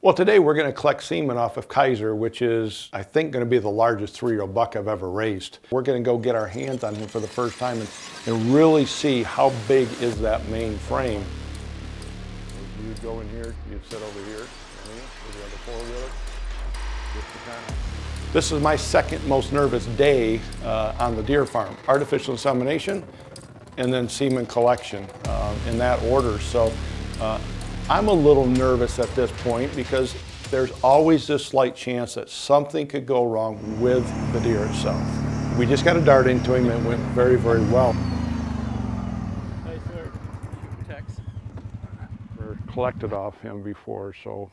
Well, today we're going to collect semen off of Kaiser, which is, I think, going to be the largest 3-year-old buck I've ever raised. We're going to go get our hands on him for the first time and really see how big is that main frame. You'd go in here, you'd sit over here, with the other four-wheeler. This is my second most nervous day on the deer farm. Artificial insemination and then semen collection in that order. So I'm a little nervous at this point because there's always this slight chance that something could go wrong with the deer itself. We just got a dart into him and it went very, very well. Hey, sir. Text. We're collected off him before, so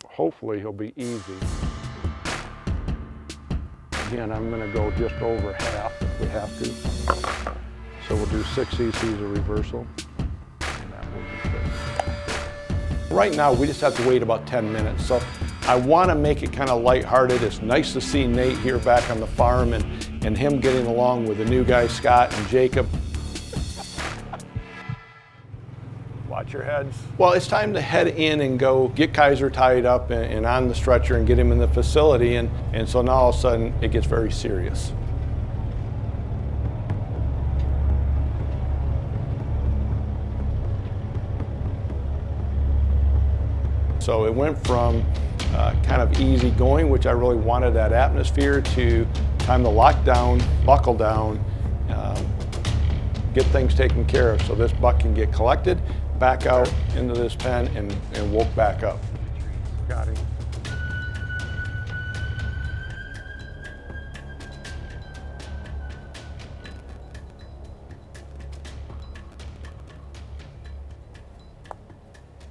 hopefully he'll be easy. Again, I'm going to go just over half if we have to. So we'll do 6 cc's of reversal. And that will be good. Right now, we just have to wait about 10 minutes. So I want to make it kind of lighthearted. It's nice to see Nate here back on the farm and him getting along with the new guys, Scott and Jacob. Watch your heads. Well, it's time to head in and go get Kaiser tied up and on the stretcher and get him in the facility. And so now all of a sudden it gets very serious. So it went from kind of easy going, which I really wanted that atmosphere, to time to lock down, buckle down, get things taken care of so this buck can get collected, back out into this pen and woke back up. Got him.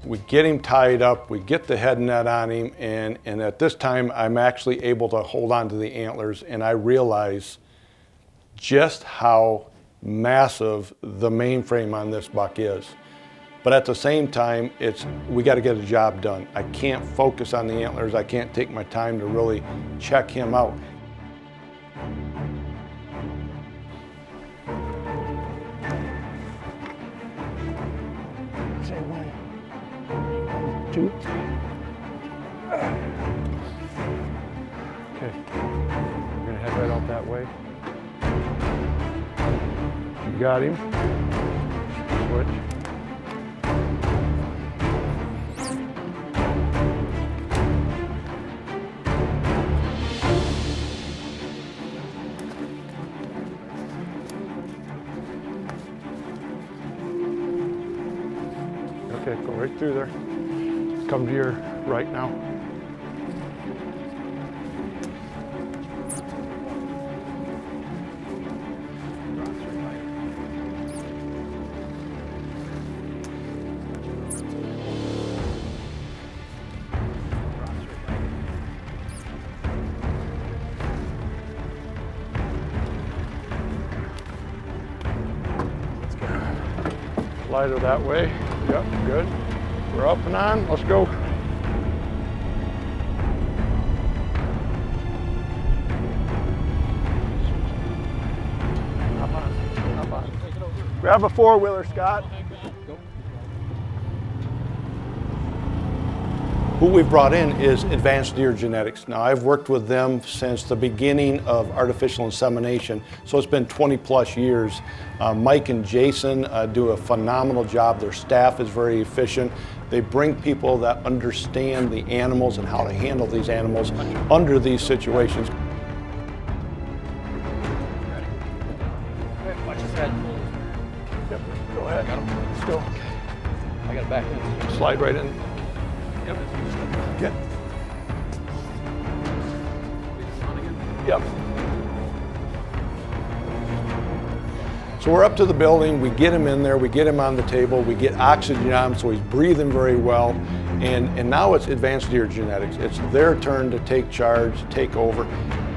We get him tied up, we get the head net on him, and at this time I'm actually able to hold on to the antlers, and I realize just how massive the mainframe on this buck is. But at the same time, we got to get a job done. I can't focus on the antlers, I can't take my time to really check him out. Okay, we're gonna head right out that way. You got him. Switch. Okay, go right through there. Come to your right now. Slide her that way. Yep, good. We're up and on, let's go. Up on. Grab a four-wheeler, Scott. Who we've brought in is Advanced Deer Genetics. Now, I've worked with them since the beginning of artificial insemination, so it's been 20+ years. Mike and Jason do a phenomenal job. Their staff is very efficient. They bring people that understand the animals and how to handle these animals under these situations. Watch his head. Yep, go ahead. Got him. Let's go. I got it back in. Slide right in. Yep. Get. Yep. So we're up to the building, we get him in there, we get him on the table, we get oxygen on him so he's breathing very well, and now it's Advanced Deer Genetics. It's their turn to take charge, take over.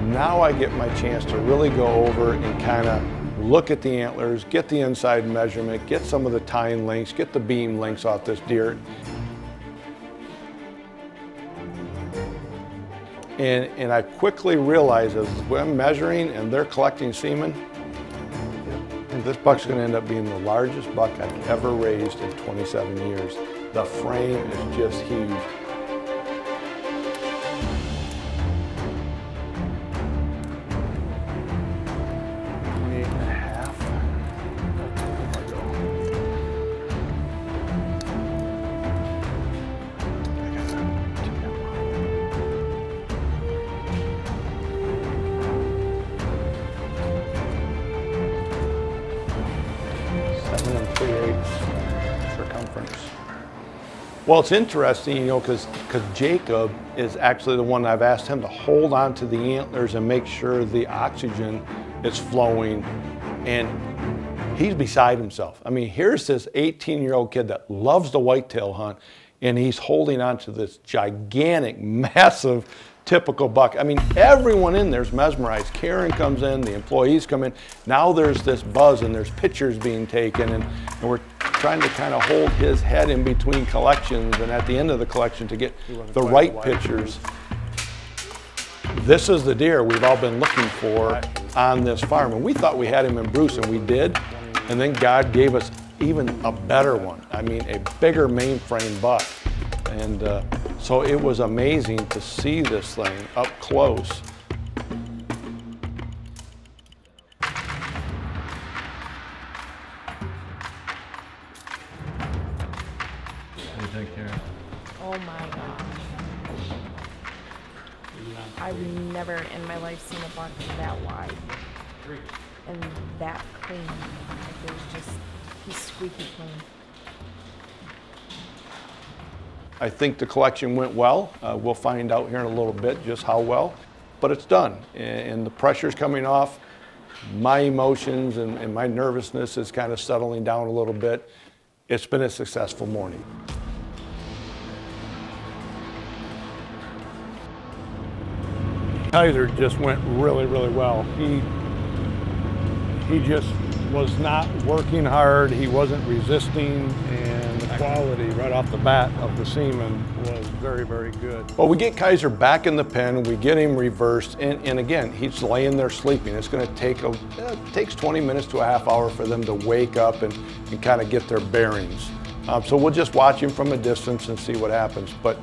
Now I get my chance to really go over and kind of look at the antlers, get the inside measurement, get some of the tine links, get the beam links off this deer. And I quickly realize as I'm measuring and they're collecting semen, this buck's going to end up being the largest buck I've ever raised in 27 years. The frame is just huge. conference. Well, it's interesting, you know, because Jacob is actually the one I've asked him to hold on to the antlers and make sure the oxygen is flowing, and he's beside himself. I mean, here's this 18-year-old kid that loves the whitetail hunt, and he's holding on to this gigantic, massive, typical buck. I mean, everyone in there's mesmerized. Karen comes in, the employees come in. Now there's this buzz and there's pictures being taken, and we're trying to kind of hold his head in between collections and at the end of the collection to get the right pictures. This is the deer we've all been looking for on this farm, and we thought we had him in Bruce, and we did, and then God gave us even a better one. I mean, a bigger mainframe buck. And so it was amazing to see this thing up close. Oh my gosh. I've never in my life seen a buck that wide and that clean. Like it was just, he's squeaky clean. I think the collection went well. We'll find out here in a little bit just how well, but it's done. And the pressure's coming off. My emotions and my nervousness is kind of settling down a little bit. It's been a successful morning. Kaiser just went really, really well. He just was not working hard. He wasn't resisting, and the quality right off the bat of the semen was very, very good. Well, we get Kaiser back in the pen, we get him reversed, and again, he's laying there sleeping. It's gonna take, it takes 20 minutes to a half hour for them to wake up and kind of get their bearings. So we'll just watch him from a distance and see what happens. But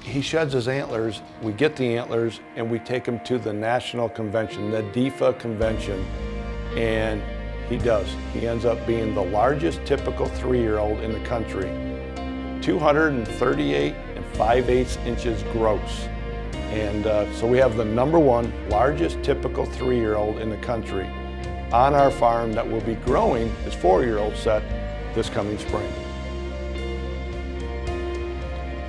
he sheds his antlers, we get the antlers, and we take him to the national convention, the DEFA convention, and he does. He ends up being the largest typical 3-year-old in the country, 238 5/8 inches gross. And so we have the #1 largest typical 3-year-old in the country on our farm that will be growing his 4-year-old set this coming spring.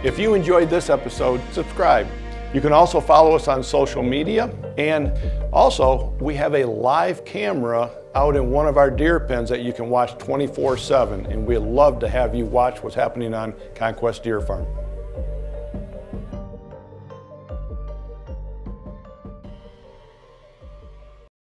If you enjoyed this episode, subscribe. You can also follow us on social media, and also we have a live camera out in one of our deer pens that you can watch 24/7, and we'd love to have you watch what's happening on ConQuest Deer Farm.